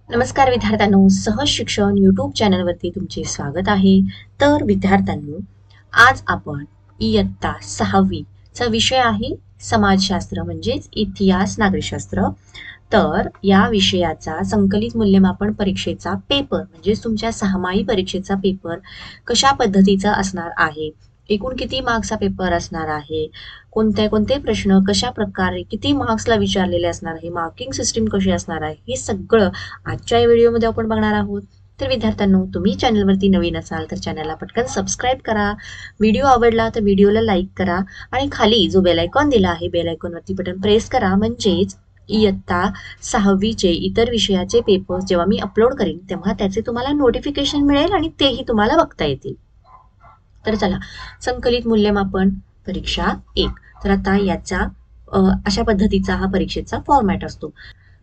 नमस्कार विद्यार्थ्यांनो, सहज शिक्षण यूट्यूब चॅनलवरती तुमचे स्वागत आहे. तर विद्यार्थ्यांनो, आज आपण इयत्ता 6वी चा विषय आहे समाजशास्त्र म्हणजेच इतिहास नागरिकशास्त्र. तर या विषयाचा संकलित मूल्यमापन परीक्षेचा पेपर म्हणजेच तुमच्या 6माही परीक्षेचा पेपर कशा पद्धतीचा असणार आहे, एकूण किती मार्क्सचा पेपर असणार आहे, कोणते कोणते प्रश्न कशा प्रकारे किती मार्क्सला विचारलेले असणार आहे, मार्किंग सिस्टीम कशी असणार आहे, हे सगळं आजच्या या व्हिडिओमध्ये आपण बघणार आहोत. तर विद्यार्थ्यांनो, तुम्ही चॅनलवरती नवीन असाल तर चॅनलला पटकन सबस्क्राईब करा. व्हिडिओ आवडला तर व्हिडिओला लाईक करा आणि खाली जो बेल आयकॉन दिला आहे बेल आयकॉनवरती बटन प्रेस करा, म्हणजेच इयत्ता 6वीचे इतर विषयाचे पेपर्स जेव्हा मी अपलोड करेन तेव्हा त्याचे तुम्हाला नोटिफिकेशन मिळेल आणि तेही तुम्हाला बघता येतील. तर चला, संकलित मूल्यमापन परीक्षा 1. तर आता याचा अशा पद्धतीचा हा परीक्षेचा फॉर्मॅट असतो.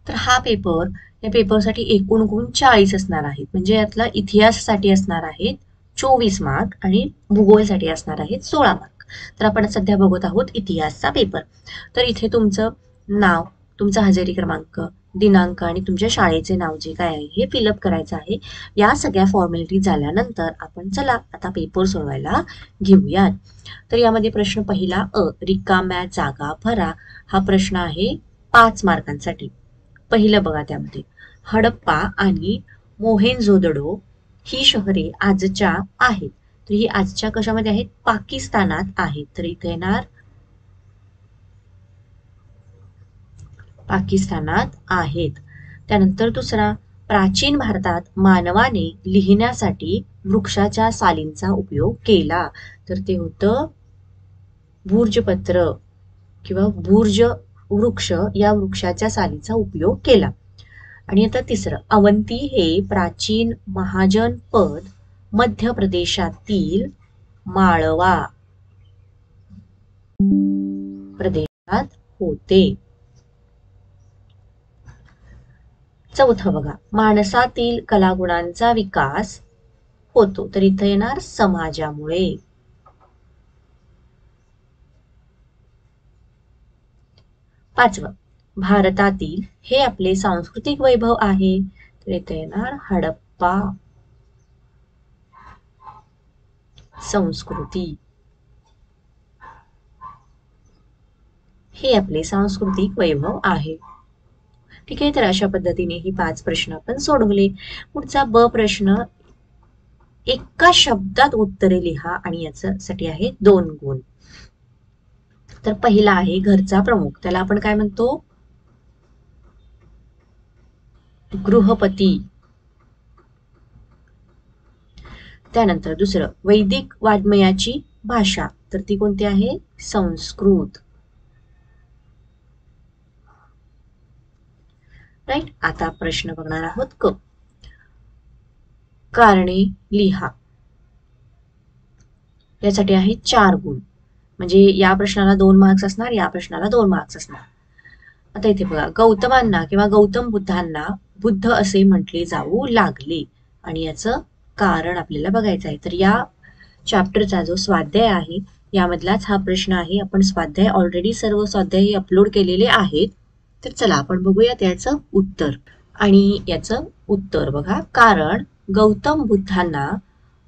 तर हा पेपर, या पेपरसाठी एकूण गुण 40 असणार आहेत. म्हणजे यातला इतिहासासाठी असणार आहेत 24 मार्क आणि भूगोलसाठी असणार आहेत 16 मार्क. तर आपण सध्या बघत आहोत इतिहासचा पेपर. तर इथे तुमचं नाव, तुमचा हजेरी क्रमांक, दिनांक आणि तुमच्या शाळेचे नाव जे काय आहे हे फिलअप करायचं आहे. या सगळ्या फॉर्मॅलिटी झाल्यानंतर आपण चला आता पेपर सोडवायला घेऊयात. तर यामध्ये प्रश्न पहिला रिकाम्या जागा भरा हा प्रश्न आहे 5 मार्कांसाठी. पहिलं बघा, त्यामध्ये हडप्पा आणि मोहेंजोदडो ही शहरे आजच्या आहेत. तर ही आजच्या कशामध्ये आहेत? पाकिस्तानात आहेत. तर इथे येणार पाकिस्तानात आहेत. त्यानंतर दुसरा, प्राचीन भारतात मानवाने लिहिण्यासाठी वृक्षाच्या सालींचा उपयोग केला. तर ते होतं भूर्जपत्र किंवा भूर्ज वृक्ष, या वृक्षाच्या सालीचा उपयोग केला. आणि आता तिसरं, अवंती हे प्राचीन महाजन पद मध्य प्रदेशातील माळवा प्रदेशात होते. चौथं बघा, माणसातील कलागुणांचा विकास होतो. तर इथं येणार समाजामुळे. पाचवं, भारतातील हे आपले सांस्कृतिक वैभव आहे. तर इथे येणार हडप्पा संस्कृती, हे आपले सांस्कृतिक वैभव आहे. ठीक आहे. तर अशा पद्धतीने ही 5 प्रश्न आपण सोडवले. पुढचा ब प्रश्न, एका शब्दात उत्तरे लिहा आणि याच्यासाठी आहे 2 गुण. तर पहिला आहे घरचा प्रमुख, त्याला आपण काय म्हणतो? गृहपती. त्यानंतर दुसरं, वैदिक वाङ्मयाची भाषा, तर ती कोणती आहे? संस्कृत. राईट. आता प्रश्न बघणार आहोत क, कारणे लिहा, यासाठी आहे 4 गुण. म्हणजे या प्रश्नाला 2 मार्क्स असणार, या प्रश्नाला 2 मार्क्स असणार. आता इथे बघा, गौतमांना किंवा गौतम बुद्धांना बुद्ध असे म्हटले जाऊ लागले आणि याचं कारण आपल्याला बघायचं आहे. तर या चॅप्टरचा जो स्वाध्याय आहे यामधलाच हा प्रश्न आहे. आपण स्वाध्याय ऑलरेडी सर्व स्वाध्याय अपलोड केलेले आहेत. तर चला आपण बघूयात याचं उत्तर. आणि याचं उत्तर बघा, कारण गौतम बुद्धांना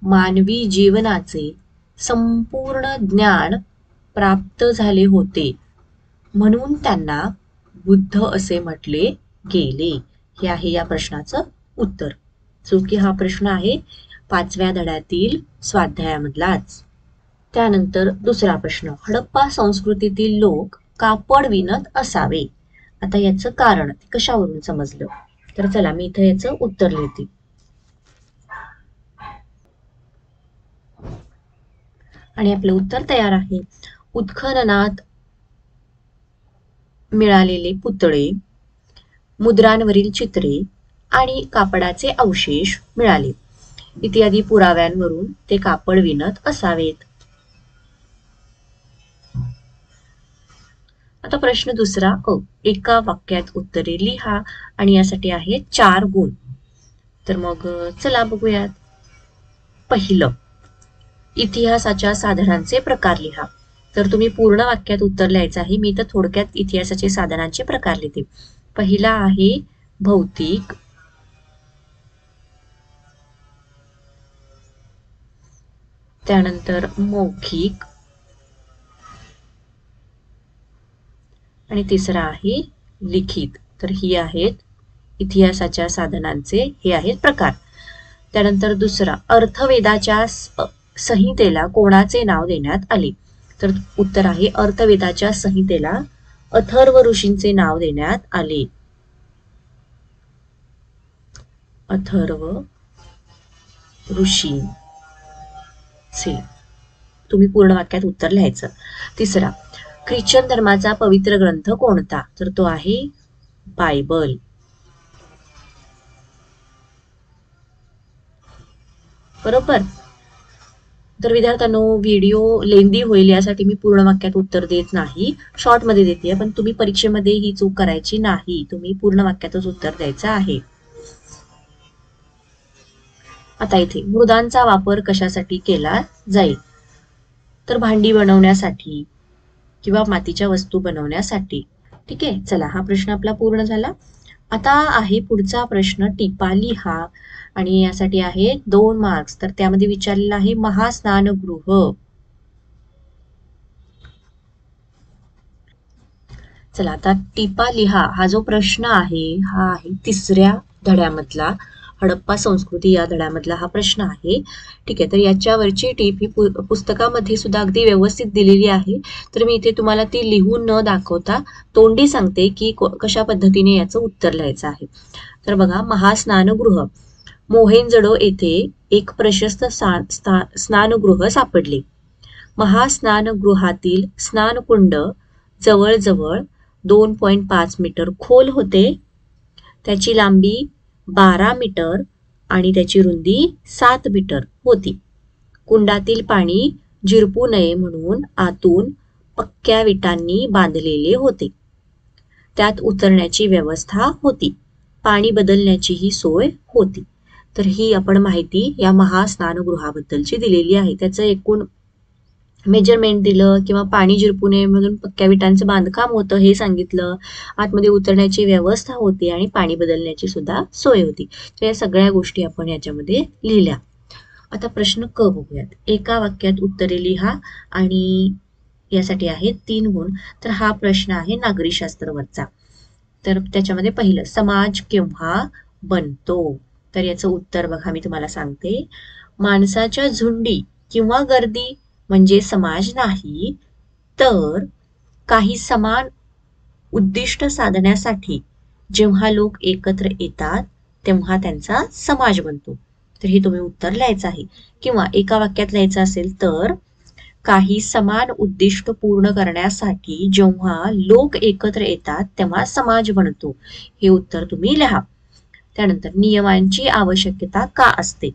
मानवी जीवनाचे संपूर्ण ज्ञान प्राप्त झाले होते म्हणून त्यांना बुद्ध असे म्हटले गेले. हे आहे या प्रश्नाचं उत्तर. जो की हा प्रश्न आहे 5व्या धड्यातील स्वाध्यायामधलाच. त्यानंतर दुसरा प्रश्न, हडप्पा संस्कृतीतील लोक कापड विणत असावे. आता याचं कारण कशावरून समजलं? तर चला मी इथं याचं उत्तर लिहिते. आणि आपलं उत्तर तयार आहे. उत्खननात मिळालेले पुतळे, मुद्रांवरील चित्रे आणि कापडाचे अवशेष मिळाले इत्यादी पुराव्यांवरून ते कापड विणत असावेत. आता प्रश्न दुसरा एका वाक्यात उत्तरे लिहा आणि यासाठी आहे 4 गुण. तर मग चला बघूयात. पहिलं, इतिहासाच्या साधनांचे प्रकार लिहा. तर तुम्ही पूर्ण वाक्यात उत्तर लिहायचं आहे. मी तर थोडक्यात इतिहासाचे साधनांचे प्रकार लिहिते. पहिला आहे भौतिक, त्यानंतर मौखिक आणि तिसरा आहे लिखित. तर ही आहेत इतिहासाच्या साधनांचे हे आहेत प्रकार. त्यानंतर दुसरा, अर्थवेदाच्या संहितेला कोणाचे नाव देण्यात आले? तर उत्तर आहे अर्थवेदाच्या संहितेला अथर्व ऋषींचे नाव देण्यात आले. अथर्व ऋषींचे. तुम्ही पूर्ण वाक्यात उत्तर लिहायचं. तिसरा, ख्रिश्चन धर्माचा पवित्र ग्रंथ कोणता? तर तो आहे बायबल. बरोबर. तर विद्यार्थ्यांनो, व्हिडिओ लेंदी होईल यासाठी मी पूर्ण वाक्यात उत्तर देत नाही, शॉर्ट मध्ये देते. पण तुम्ही परीक्षेमध्ये ही चूक करायची नाही, तुम्ही पूर्ण वाक्यातच उत्तर द्यायचं आहे. आता इथे मृदांचा वापर कशासाठी केला जाईल? तर भांडी बनवण्यासाठी किंवा मातीच्या वस्तू बनवण्यासाठी. ठीक आहे, चला हा प्रश्न आपला पूर्ण झाला. आता आहे पुढचा प्रश्न, टिपा लिहा. आणि यासाठी आहे 2 मार्क्स. तर त्यामध्ये विचारलेलं आहे महास्नानगृह. चला आता टिपा लिहा हा जो प्रश्न आहे हा आहे 3ऱ्या धड्यामधला, हडप्पा संस्कृती या धड्यामधला हा प्रश्न आहे. ठीक आहे, तर याच्यावरची टीप ही पुस्तकामध्ये सुद्धा अगदी व्यवस्थित दिलेली आहे. तर मी इथे तुम्हाला ती लिहून न दाखवता तोंडी सांगते की कशा पद्धतीने याचं उत्तर लिहायचं आहे. तर बघा, महास्नानगृह. मोहेंजडो येथे एक प्रशस्त स्नानगृह सापडले. महास्नानगृहातील स्नानकुंड जवळजवळ 2.5 मीटर खोल होते. त्याची लांबी 12 मीटर आणि त्याची रुंदी 7 मीटर होती. कुंडातील पाणी झिरपू नये म्हणून आतून पक्क्या विटांनी बांधलेले होते. त्यात उतरण्याची व्यवस्था होती. पाणी बदलण्याचीही सोय होती. तर ही आपण माहिती या महास्नानगृहाबद्दलची दिलेली आहे. त्याचं एकूण मेजरमेंट दिलं किंवा पाणी झिरपू नये म्हणून पक्क्या विटांचं बांधकाम होतं हे सांगितलं. आतमध्ये उतरण्याची व्यवस्था होती आणि पाणी बदलण्याची सुद्धा सोय होती. तर या सगळ्या गोष्टी आपण याच्यामध्ये लिहिल्या. आता प्रश्न क बघूयात. एका वाक्यात उत्तरे लिहा आणि यासाठी आहे 3 गुण. तर हा प्रश्न आहे नागरी शास्त्रावरचा. तर त्याच्यामध्ये पहिलं, समाज केव्हा बनतो? तर याचं उत्तर बघा, मी तुम्हाला सांगते. माणसाच्या झुंडी किंवा गर्दी म्हणजे समाज नाही, तर काही समान उद्दिष्ट साधण्यासाठी जेव्हा लोक एकत्र येतात तेव्हा त्यांचा समाज बनतो. तर हे तुम्ही उत्तर लिहायचं आहे. किंवा एका वाक्यात लिहायचं असेल तर, काही समान उद्दिष्ट पूर्ण करण्यासाठी जेव्हा लोक एकत्र येतात तेव्हा समाज बनतो. हे उत्तर तुम्ही लिहा. त्यानंतर, नियमांची आवश्यकता का असते?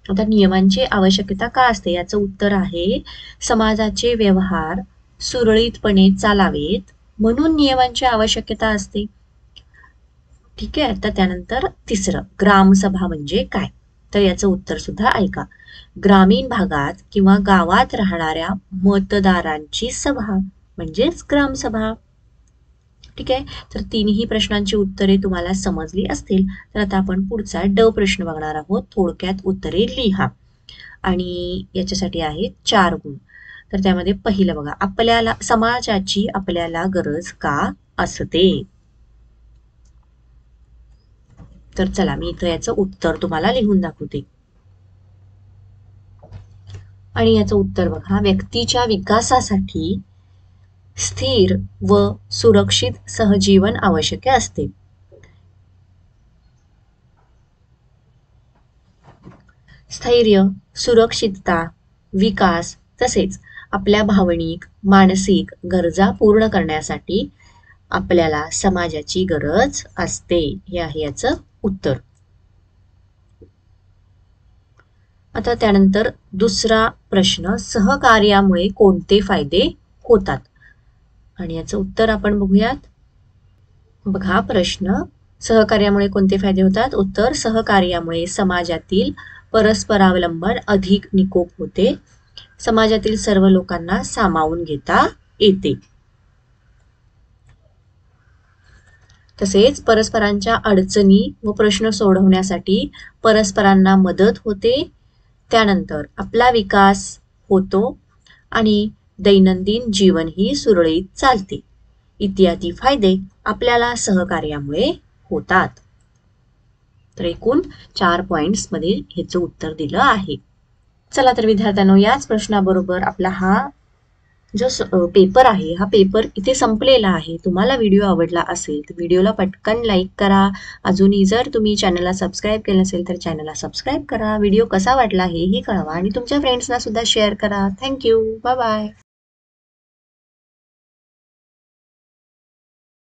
आता नियमांची आवश्यकता का असते याचं उत्तर आहे, समाजाचे व्यवहार सुरळीतपणे चालावेत म्हणून नियमांची आवश्यकता असते. ठीक आहे. तर त्यानंतर तिसरं, ग्रामसभा म्हणजे काय? तर याचं उत्तर सुद्धा ऐका. ग्रामीण भागात किंवा गावात राहणाऱ्या मतदारांची सभा म्हणजेच ग्रामसभा. ठीक आहे. तर तिन्ही प्रश्नांची उत्तरे तुम्हाला समजली असतील. तर आता आपण पुढचा ड प्रश्न बघणार आहोत. थोडक्यात उत्तरे लिहा. आणि याच्यासाठी आहेत 4 गुण. तर त्यामध्ये पहिलं बघा, आपल्याला समाजाची आपल्याला गरज का असते? तर चला मी इथं याचं उत्तर तुम्हाला लिहून दाखवते. आणि याचं उत्तर बघा, व्यक्तीच्या विकासासाठी स्थिर व सुरक्षित सहजीवन आवश्यक असते. स्थैर्य, सुरक्षितता, विकास तसेच आपल्या भावनिक, मानसिक गरजा पूर्ण करण्यासाठी आपल्याला समाजाची गरज असते. हे आहे याचं उत्तर. आता त्यानंतर दुसरा प्रश्न, सहकार्यामुळे कोणते फायदे होतात? आणि याचं उत्तर आपण बघूयात. बघा प्रश्न, सहकार्यामुळे कोणते फायदे होतात? उत्तर, सहकार्यामुळे समाजातील परस्परावलंबन अधिक निकोप होते. समाजातील सर्व लोकांना सामावून घेता येते. तसेच परस्परांच्या अडचणी व प्रश्न सोडवण्यासाठी परस्परांना मदत होते. त्यानंतर आपला विकास होतो आणि दैनंदिन जीवनही सुरळीत चालते. इत्यादी फायदे आपल्याला सहकार्यामुळे होतात. तर एकूण 4 पॉइंट्स मध्ये ह्याचं उत्तर दिलं आहे. चला तर विद्यार्थ्यांनो, याच प्रश्नाबरोबर आपला हा जो पेपर आहे, हा पेपर इथे संपलेला आहे. तुम्हाला व्हिडिओ आवडला असेल तर व्हिडिओला पटकन लाईक करा. अजूनही जर तुम्ही चॅनलला सबस्क्राईब केलं नसेल तर चॅनलला सबस्क्राईब करा. व्हिडिओ कसा वाटला हेही कळवा आणि तुमच्या फ्रेंड्सना सुद्धा शेअर करा. थँक्यू. Bye bye.